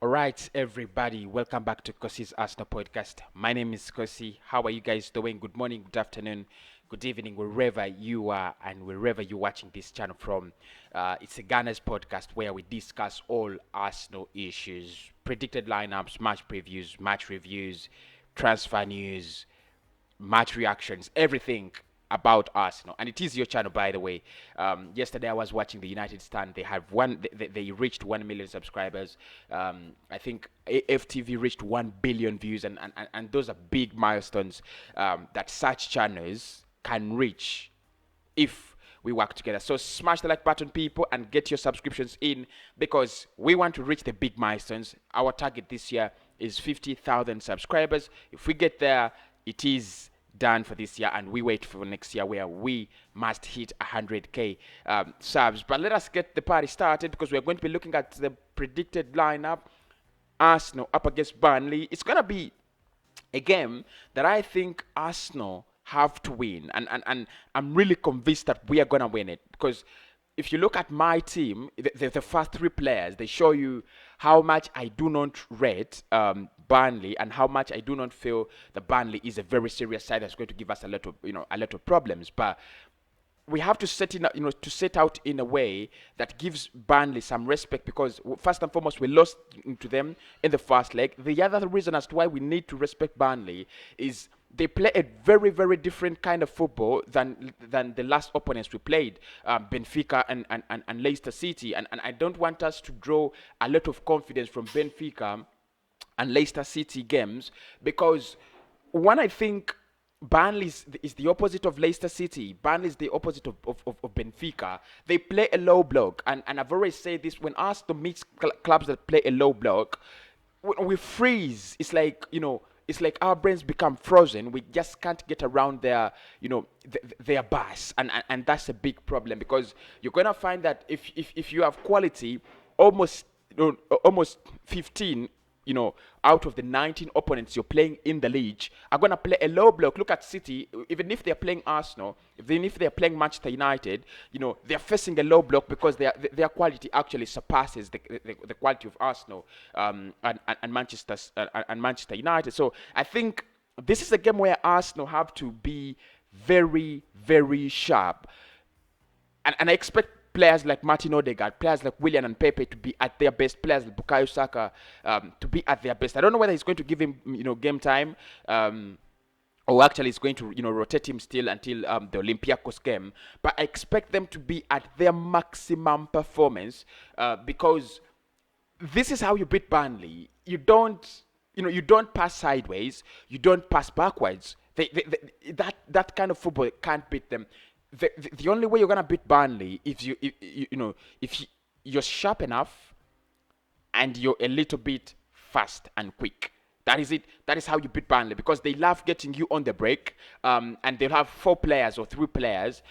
All right, everybody, welcome back to Kosi's Arsenal podcast. My name is Kosi. How are you guys doing? Good morning, good afternoon, good evening, wherever you are and wherever you're watching this channel from. It's a Ghana's podcast where we discuss all Arsenal issues, predicted lineups, match previews, match reviews, transfer news, match reactions, everything about Arsenal. And it is your channel, by the way. Yesterday I was watching the United stand. They have they reached 1 million subscribers. I think AFTV reached 1 billion views, and those are big milestones that such channels can reach if we work together. So smash the like button, people, and get your subscriptions in because we want to reach the big milestones. Our target this year is 50,000 subscribers. If we get there, it is done for this year, and we wait for next year where we must hit 100k subs. But let us get the party started because we're going to be looking at the predicted lineup. Arsenal up against Burnley. It's going to be a game that I think Arsenal have to win, and I'm really convinced that we are gonna win it because if you look at my team, the first three players, they show you how much I do not rate Burnley and how much I do not feel that Burnley is a very serious side that's going to give us a lot of problems. But we have to set out in a way that gives Burnley some respect because first and foremost we lost to them in the first leg. The other reason as to why we need to respect Burnley is they play a very, very different kind of football than the last opponents we played, Benfica and Leicester City. And I don't want us to draw a lot of confidence from Benfica and Leicester City games because one, I think Burnley is the opposite of Leicester City. Burnley is the opposite of Benfica. They play a low block. And I've always said this, when Arsenal meets clubs that play a low block, we freeze. It's like our brains become frozen. We just can't get around their bus, and that's a big problem because you're gonna find that if you have quality, almost 15 out of the 19 opponents you're playing in the league are going to play a low block. Look at City, even if they're playing Arsenal, even if they're playing Manchester United, they're facing a low block because their quality actually surpasses the quality of Arsenal and Manchester United. So I think this is a game where Arsenal have to be very, very sharp. And I expect players like Martin Odegaard, players like Willian and Pepe to be at their best, players like Bukayo Saka to be at their best. I don't know whether he's going to give him, game time, or actually he's going to, rotate him still until the Olympiacos game. But I expect them to be at their maximum performance because this is how you beat Burnley. You don't pass sideways, you don't pass backwards. That kind of football can't beat them. The only way you're gonna beat Burnley if you're sharp enough and you're a little bit fast and quick. That is it. That is how you beat Burnley because they love getting you on the break, and they'll have 4 players or 3 players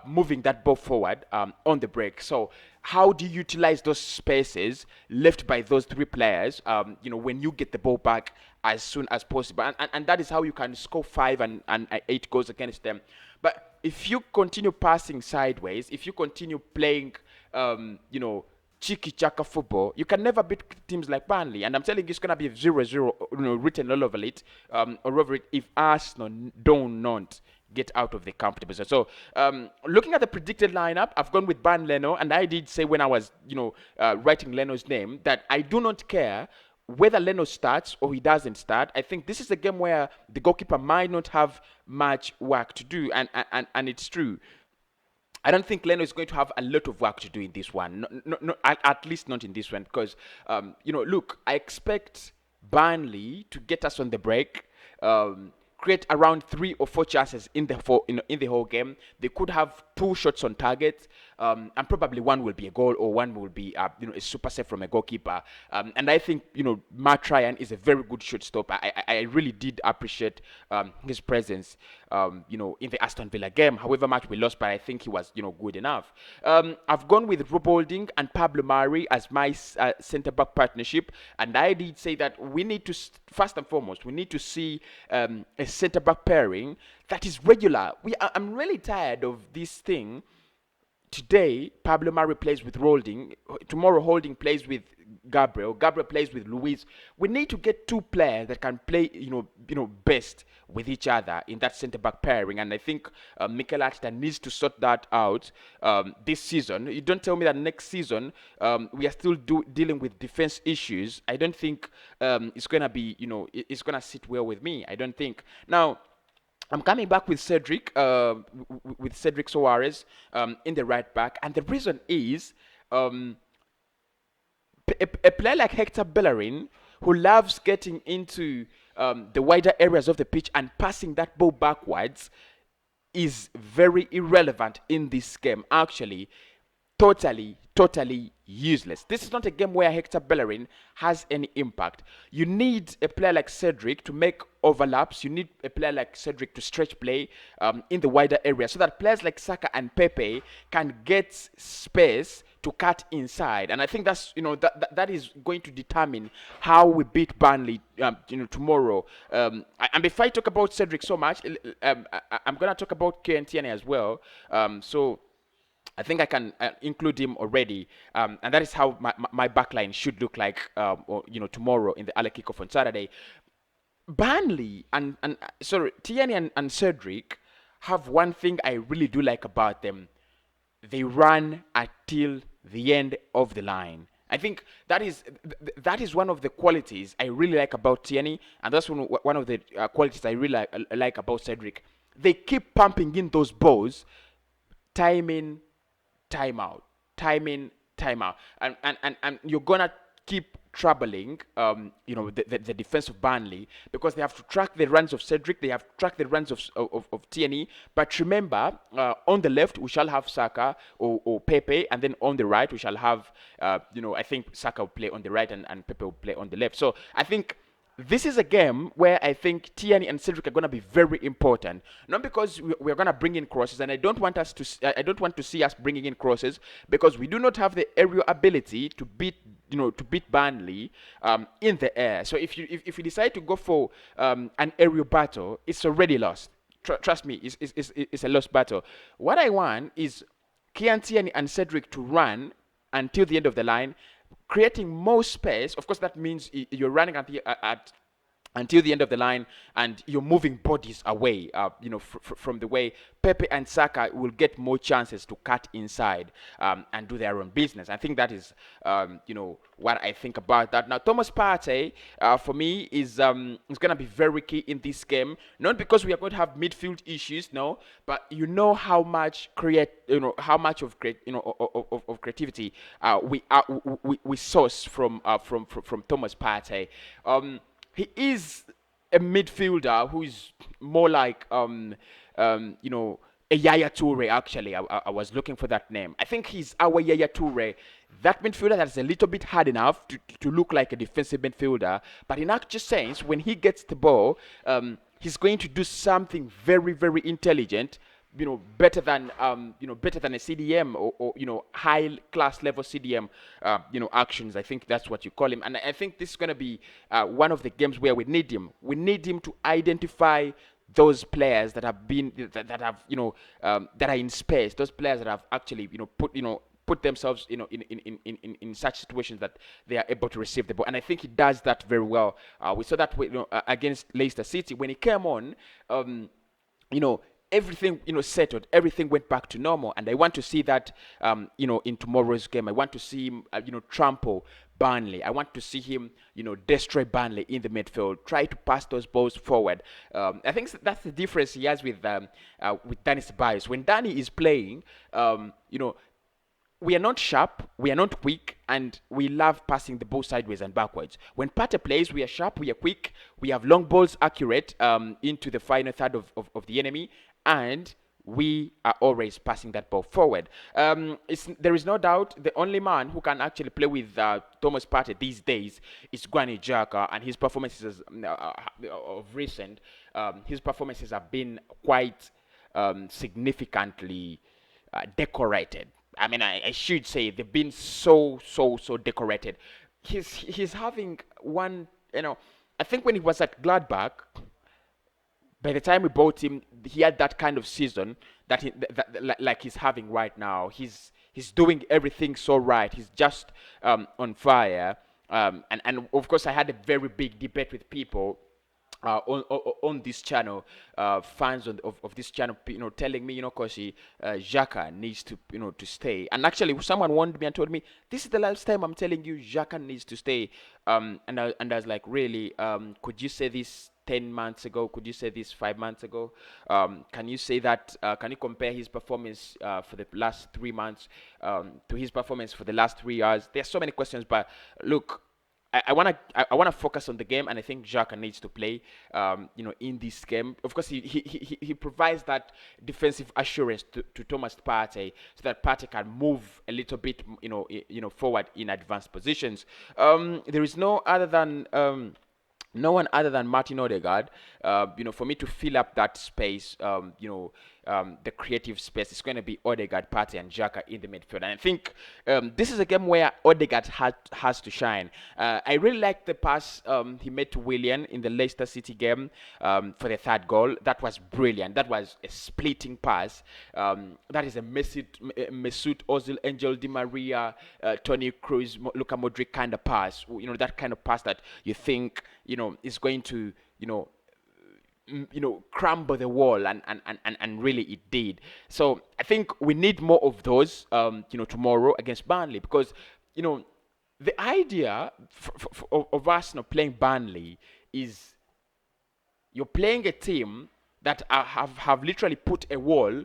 moving that ball forward on the break. So how do you utilize those spaces left by those 3 players? When you get the ball back as soon as possible, and that is how you can score 5 and 8 goals against them. But if you continue passing sideways, if you continue playing, cheeky chaka football, you can never beat teams like Burnley. And I'm telling you, it's going to be 0-0 written all over it, if Arsenal do not get out of the comfortable zone. So looking at the predicted lineup, I've gone with Ban Leno, and I did say when I was writing Leno's name that I do not care whether Leno starts or he doesn't start. I think this is a game where the goalkeeper might not have much work to do, and it's true. I don't think Leno is going to have a lot of work to do in this one. No, at least not in this one, because look, I expect Burnley to get us on the break. Create around 3 or 4 chances in the whole game. They could have 2 shots on target, and probably one will be a goal or one will be a super save from a goalkeeper. And I think Matt Ryan is a very good shot stopper. I really did appreciate his presence in the Aston Villa game. However much we lost, but I think he was good enough. I've gone with Rob Holding and Pablo Mari as my centre back partnership, and I did say that we need to first and foremost we need to see a centre back pairing that is regular. I'm really tired of this thing. Today, Pablo Mari plays with Holding. Tomorrow, Holding plays with Gabriel. Gabriel plays with Luis. We need to get two players that can play, best with each other in that centre back pairing. And I think Mikel Arteta needs to sort that out this season. You don't tell me that next season we are still dealing with defense issues. I don't think it's gonna be, it's gonna sit well with me. I don't think now. I'm coming back with Cedric, with Cedric Soares in the right back, and the reason is um, a player like Hector Bellerin, who loves getting into the wider areas of the pitch and passing that ball backwards, is very irrelevant in this game. Actually, totally useless. This is not a game where Hector Bellerin has any impact. You need a player like Cedric to make overlaps. You need a player like Cedric to stretch play in the wider area so that players like Saka and Pepe can get space to cut inside. And I think that's, that is going to determine how we beat Burnley, tomorrow. And before I talk about Cedric so much, I'm going to talk about Tierney as well. So I think I can include him already, and that is how my backline should look like, tomorrow in the early kickoff on Saturday. Burnley and sorry, Tierney and Cedric have one thing I really do like about them. They run until the end of the line. I think that is one of the qualities I really like about Tierney, and that's one of the qualities I really like about Cedric. They keep pumping in those balls, time in, time out, time in, time out, and you're gonna keep troubling, the defense of Burnley, because they have to track the runs of Cedric, they have to track the runs of Tierney. But remember, on the left we shall have Saka or Pepe, and then on the right we shall have, I think Saka will play on the right and Pepe will play on the left. So I think this is a game where I think Tierney and Cedric are going to be very important. Not because we're going to bring in crosses, and I don't want to see us bringing in crosses, because we do not have the aerial ability to beat Burnley in the air. So if you decide to go for an aerial battle, it's already lost. Trust me, it's a lost battle. What I want is Tierney and Cedric to run until the end of the line, creating more space. Of course, that means you're running until the end of the line, and you're moving bodies away, from the way. Pepe and Saka will get more chances to cut inside and do their own business. I think that is, what I think about that. Now, Thomas Partey, for me, is going to be very key in this game. Not because we are going to have midfield issues, no, but how much of creativity we source from Thomas Partey. He is a midfielder who is more like, a Yaya Toure, actually. I was looking for that name. I think he's our Yaya Toure. That midfielder that's a little bit hard enough to look like a defensive midfielder. But in actual sense, when he gets the ball, he's going to do something very, very intelligent, better than a CDM or high class level CDM, actions. I think that's what you call him. And I think this is going to be one of the games where we need him. We need him to identify those players that have that are in space. Those players that have actually put themselves in such situations that they are able to receive the ball. And I think he does that very well. We saw that against Leicester City when he came on. Everything settled, everything went back to normal, and I want to see that in tomorrow's game. I want to see him trample Burnley. I want to see him destroy Burnley in the midfield, try to pass those balls forward. I think that's the difference he has with Danny Ceballos. When Danny is playing, we are not sharp, we are not quick, and we love passing the ball sideways and backwards. When Partey plays, we are sharp, we are quick, we have long balls accurate into the final third of the enemy, and we are always passing that ball forward. There is no doubt the only man who can actually play with Thomas Partey these days is Granit Xhaka, and his performances of recent, his performances have been quite significantly decorated. I mean, I should say they've been so decorated. He's having one, I think when he was at Gladbach, by the time we bought him, he had that kind of season like he's having right now. He's He's doing everything so right. He's just on fire. And of course, I had a very big debate with people on this channel, fans of this channel, telling me, Kosi, Xhaka needs to, to stay. And actually, someone warned me and told me, this is the last time I'm telling you, Xhaka needs to stay. And I was like, really? Could you say this 10 months ago? Could you say this 5 months ago? Can you say that? Can you compare his performance for the last 3 months to his performance for the last 3 years? There's so many questions, but look, I wanna focus on the game, and I think Xhaka needs to play, in this game. Of course, he provides that defensive assurance to Thomas Partey, so that Partey can move a little bit, forward in advanced positions. There is no one other than Martin Odegaard, for me to fill up that space, the creative space. It's going to be Odegaard, Partey, and Xhaka in the midfield. And I think this is a game where Odegaard has to shine. I really like the pass he made to Willian in the Leicester City game for the third goal. That was brilliant. That was a splitting pass. That is a Mesut Ozil, Angel Di Maria, Toni Kroos, Luka Modric kind of pass. That kind of pass that you think, is going to, crumble the wall, and really it did. So I think we need more of those, tomorrow against Burnley, because, the idea of Arsenal playing Burnley is you're playing a team that have literally put a wall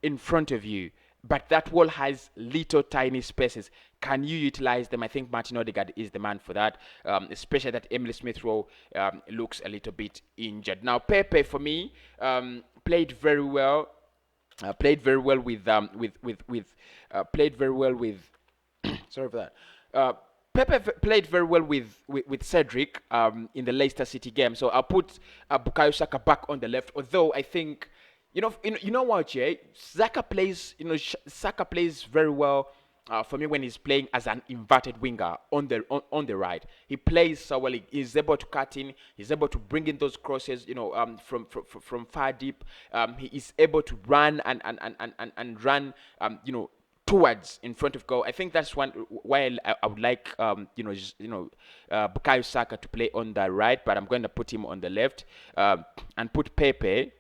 in front of you, but that wall has little tiny spaces. Can you utilize them? I think Martin Odegaard is the man for that, especially that Emily Smith Rowe looks a little bit injured. Now, Pepe, for me, played very well. Played very well with played very well with sorry for that. Pepe played very well with Cedric in the Leicester City game. So I'll put Bukayo Saka back on the left. Although I think, you know what, Jay? Saka plays very well for me when he's playing as an inverted winger on the right. He plays so well. He's able to cut in. He's able to bring in those crosses, from far deep. He is able to run and run, towards in front of goal. I think that's why I would like Bukayo Saka to play on the right, but I'm going to put him on the left, and put Pepe.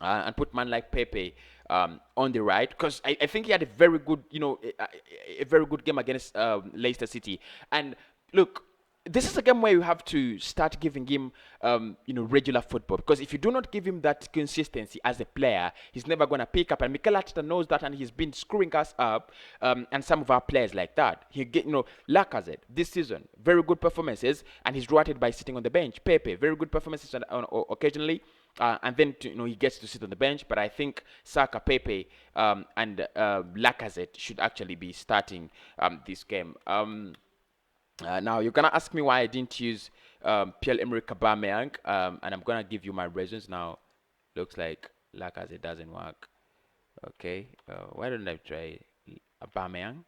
And put man like Pepe on the right, because I think he had a very good, a very good game against Leicester City. And look, this is a game where you have to start giving him, regular football, because if you do not give him that consistency as a player, he's never going to pick up. And Mikel Arteta knows that, and he's been screwing us up, and some of our players like that. He get, Lacazette this season, very good performances, and he's rewarded by sitting on the bench. Pepe, very good performances occasionally. And then he gets to sit on the bench. But I think Saka, Pepe, and Lacazette should actually be starting this game. Now you're gonna ask me why I didn't use Pierre-Emerick Aubameyang, and I'm gonna give you my reasons now. Looks like Lacazette doesn't work. Okay, why don't I try Aubameyang?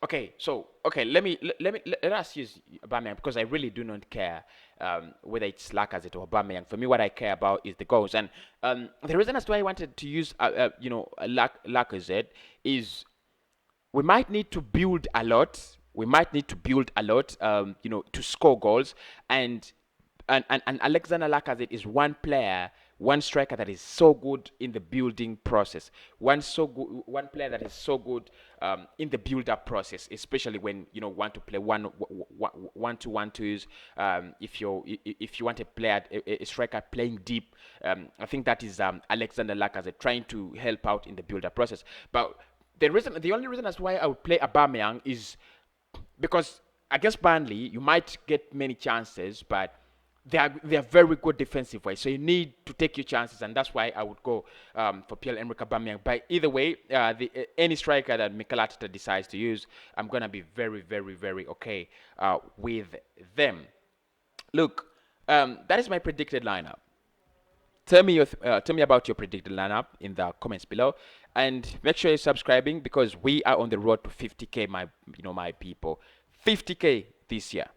Okay, so let us use Aubameyang, because I really do not care whether it's Lacazette or Aubameyang. For me, what I care about is the goals, and the reason as to why I wanted to use Lacazette is we might need to build a lot. To score goals, and Alexander Lacazette is one striker that is so good in the building process. One player that is so good in the build-up process, especially when want to play one-to-one-twos. If you want a striker playing deep, I think that is Alexander Lacazette trying to help out in the build-up process. But the only reason as why I would play Aubameyang is because against Burnley, you might get many chances, but they are very good defensive wise. So you need to take your chances, and that's why I would go for Pierre-Emerick Aubameyang. But either way, any striker that Mikel Arteta decides to use, I'm gonna be very, very, very okay with them. Look, that is my predicted lineup. Tell me about your predicted lineup in the comments below, and make sure you're subscribing, because we are on the road to 50k, my people. 50k this year.